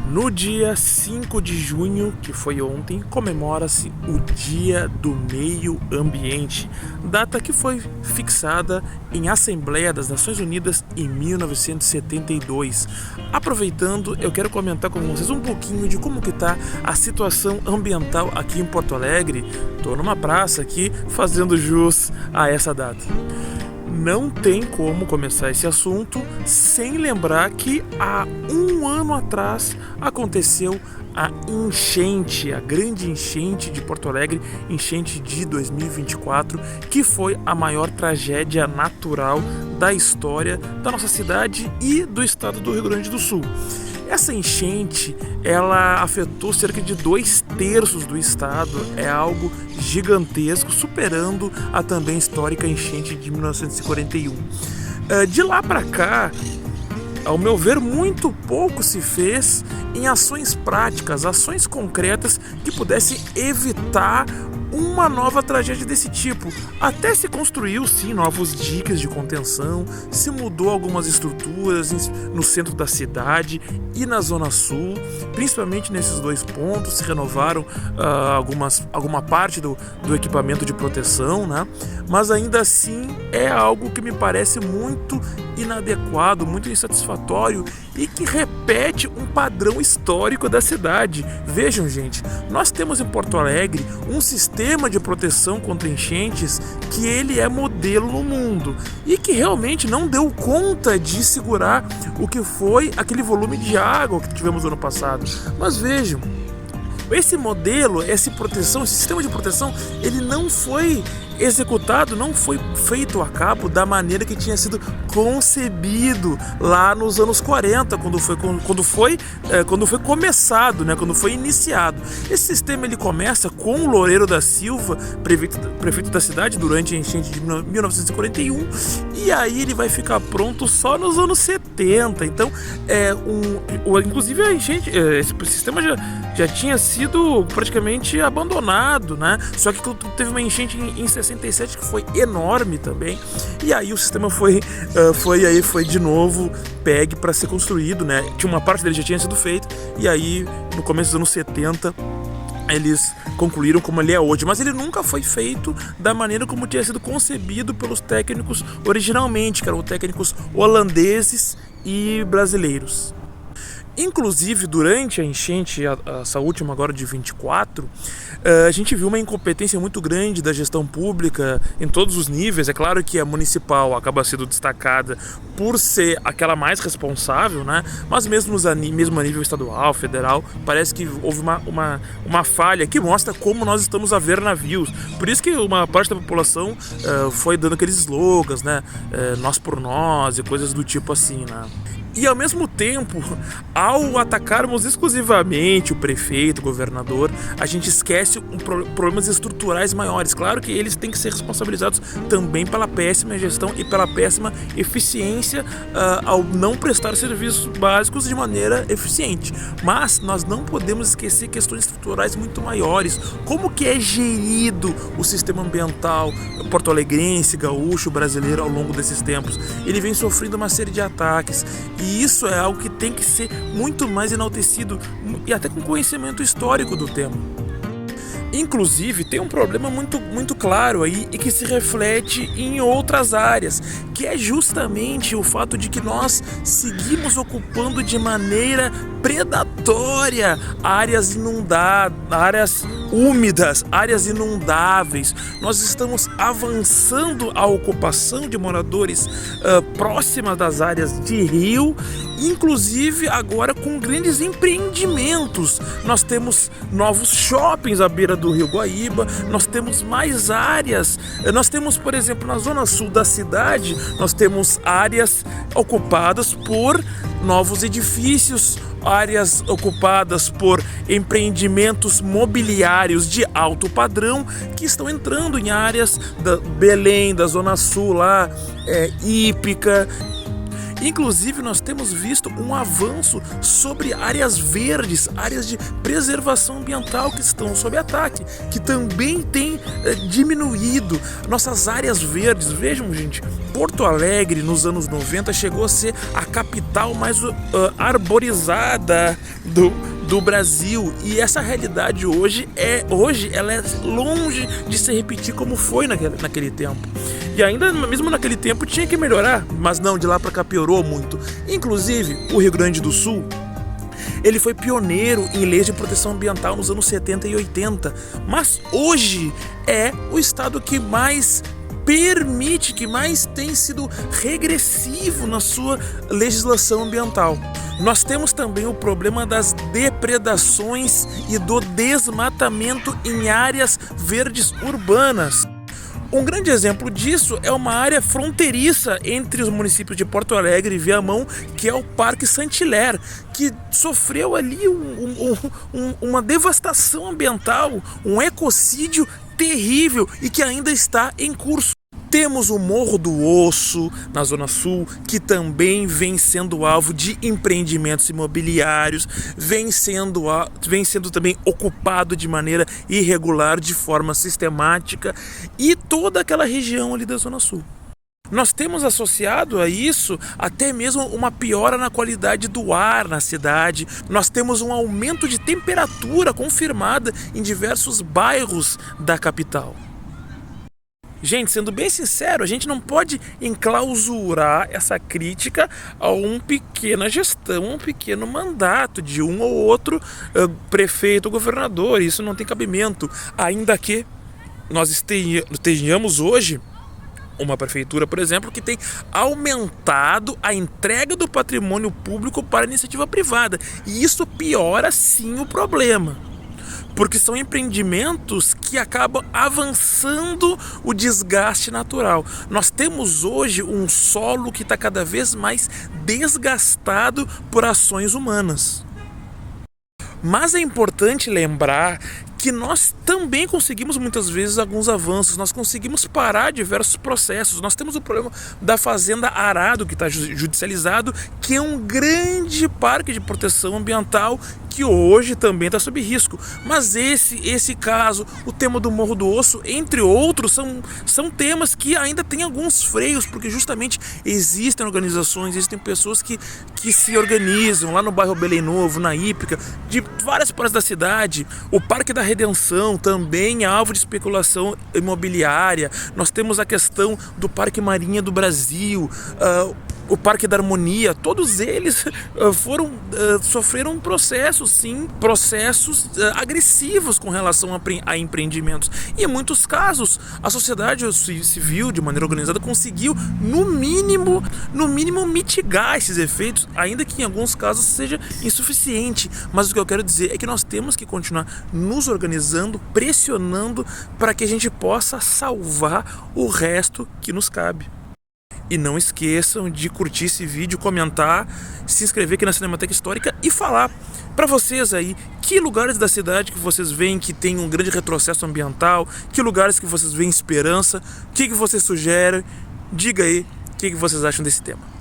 No dia 5 de junho, que foi ontem, comemora-se o Dia do Meio Ambiente, data que foi fixada em Assembleia das Nações Unidas em 1972. Aproveitando, eu quero comentar com vocês um pouquinho de como que está a situação ambiental aqui em Porto Alegre. Estou numa praça aqui fazendo jus a essa data. Não tem como começar esse assunto sem lembrar que há um ano atrás aconteceu a enchente, a grande enchente de Porto Alegre, enchente de 2024, que foi a maior tragédia natural da história da nossa cidade e do estado do Rio Grande do Sul. Essa enchente, ela afetou cerca de 2/3 do estado, é algo gigantesco, superando a também histórica enchente de 1941. De lá para cá, ao meu ver, muito pouco se fez em ações práticas, ações concretas que pudessem evitar uma nova tragédia desse tipo. Até se construiu sim novos diques de contenção, se mudou algumas estruturas no centro da cidade e na zona sul, principalmente nesses dois pontos, se renovaram alguma parte do equipamento de proteção, né? Mas ainda assim é algo que me parece muito inadequado, muito insatisfatório e que repete um padrão histórico da cidade. Vejam, gente, nós temos em Porto Alegre um sistema de proteção contra enchentes que ele é modelo no mundo e que realmente não deu conta de segurar o que foi aquele volume de água que tivemos no ano passado. Mas vejam, esse modelo, esse sistema de proteção, ele não foi executado, não foi feito a cabo da maneira que tinha sido concebido lá nos anos 40, quando foi começado, né, quando foi iniciado. Esse sistema ele começa com o Loureiro da Silva, prefeito da cidade, durante a enchente de 1941, e aí ele vai ficar pronto só nos anos 70. Então, inclusive a enchente, esse sistema já tinha sido praticamente abandonado, né? Só que teve uma enchente em 67 que foi enorme também, e aí o sistema foi de novo pegue para ser construído, né? Tinha uma parte dele já tinha sido feita, e aí no começo dos anos 70 eles concluíram como ele é hoje, mas ele nunca foi feito da maneira como tinha sido concebido pelos técnicos originalmente, que eram técnicos holandeses e brasileiros. Inclusive, durante a enchente, essa última agora de 24, a gente viu uma incompetência muito grande da gestão pública em todos os níveis. É claro que a municipal acaba sendo destacada por ser aquela mais responsável, né? Mas mesmo a nível estadual, federal, parece que houve uma falha que mostra como nós estamos a ver navios. Por isso que uma parte da população foi dando aqueles slogans, né? Nós por nós e coisas do tipo assim, né? E ao mesmo tempo, ao atacarmos exclusivamente o prefeito, o governador, a gente esquece problemas estruturais maiores. Claro que eles têm que ser responsabilizados também pela péssima gestão e pela péssima eficiência ao não prestar serviços básicos de maneira eficiente. Mas nós não podemos esquecer questões estruturais muito maiores. Como que é gerido o sistema ambiental porto-alegrense, gaúcho, brasileiro ao longo desses tempos? Ele vem sofrendo uma série de ataques. E isso é algo que tem que ser muito mais enaltecido e até com conhecimento histórico do tema. Inclusive, tem um problema muito claro aí e que se reflete em outras áreas, que é justamente o fato de que nós seguimos ocupando de maneira predatória áreas inundadas, áreas úmidas, áreas inundáveis. Nós estamos avançando a ocupação de moradores próximas das áreas de rio, inclusive agora com grandes empreendimentos. Nós temos novos shoppings à beira do Rio Guaíba, nós temos mais áreas, nós temos, por exemplo, na zona sul da cidade, nós temos áreas ocupadas por novos edifícios, áreas ocupadas por empreendimentos mobiliários de alto padrão que estão entrando em áreas da Belém, da Zona Sul lá, Ípica. Inclusive, nós temos visto um avanço sobre áreas verdes, áreas de preservação ambiental que estão sob ataque, que também tem diminuído nossas áreas verdes. Vejam, gente, Porto Alegre nos anos 90 chegou a ser a capital mais arborizada do Brasil, e essa realidade hoje ela é longe de se repetir como foi naquele tempo. E ainda mesmo naquele tempo tinha que melhorar, mas não, de lá para cá piorou muito. Inclusive, o Rio Grande do Sul, ele foi pioneiro em leis de proteção ambiental nos anos 70 e 80, mas hoje é o estado que mais permite, que mais tem sido regressivo na sua legislação ambiental. Nós temos também o problema das depredações e do desmatamento em áreas verdes urbanas. Um grande exemplo disso é uma área fronteiriça entre os municípios de Porto Alegre e Viamão, que é o Parque Saint-Hilaire, que sofreu ali uma devastação ambiental, um ecocídio terrível e que ainda está em curso. Temos o Morro do Osso, na Zona Sul, que também vem sendo alvo de empreendimentos imobiliários, vem sendo também ocupado de maneira irregular, de forma sistemática, e toda aquela região ali da Zona Sul. Nós temos associado a isso até mesmo uma piora na qualidade do ar na cidade. Nós temos um aumento de temperatura confirmada em diversos bairros da capital. Gente, sendo bem sincero, a gente não pode enclausurar essa crítica a uma pequena gestão, um pequeno mandato de um ou outro prefeito ou governador. Isso não tem cabimento, ainda que nós tenhamos hoje uma prefeitura, por exemplo, que tem aumentado a entrega do patrimônio público para a iniciativa privada. E isso piora sim o problema, porque são empreendimentos que acabam avançando o desgaste natural. Nós temos hoje um solo que está cada vez mais desgastado por ações humanas. Mas é importante lembrar que nós também conseguimos muitas vezes alguns avanços, nós conseguimos parar diversos processos. Nós temos o problema da Fazenda Arado, que está judicializado, que é um grande parque de proteção ambiental que hoje também está sob risco. Mas esse caso, o tema do Morro do Osso, entre outros, são temas que ainda têm alguns freios, porque justamente existem organizações, existem pessoas que se organizam lá no bairro Belém Novo, na Hípica, de várias partes da cidade. O Parque da Redenção também é alvo de especulação imobiliária. Nós temos a questão do Parque Marinha do Brasil, o Parque da Harmonia. Todos eles sofreram processos agressivos com relação a empreendimentos. E em muitos casos, a sociedade civil, de maneira organizada, conseguiu, no mínimo, mitigar esses efeitos, ainda que em alguns casos seja insuficiente. Mas o que eu quero dizer é que nós temos que continuar nos organizando, pressionando para que a gente possa salvar o resto que nos cabe. E não esqueçam de curtir esse vídeo, comentar, se inscrever aqui na Cinemateca Histórica e falar para vocês aí que lugares da cidade que vocês veem que tem um grande retrocesso ambiental, que lugares que vocês veem esperança, o que vocês sugerem. Diga aí o que vocês acham desse tema.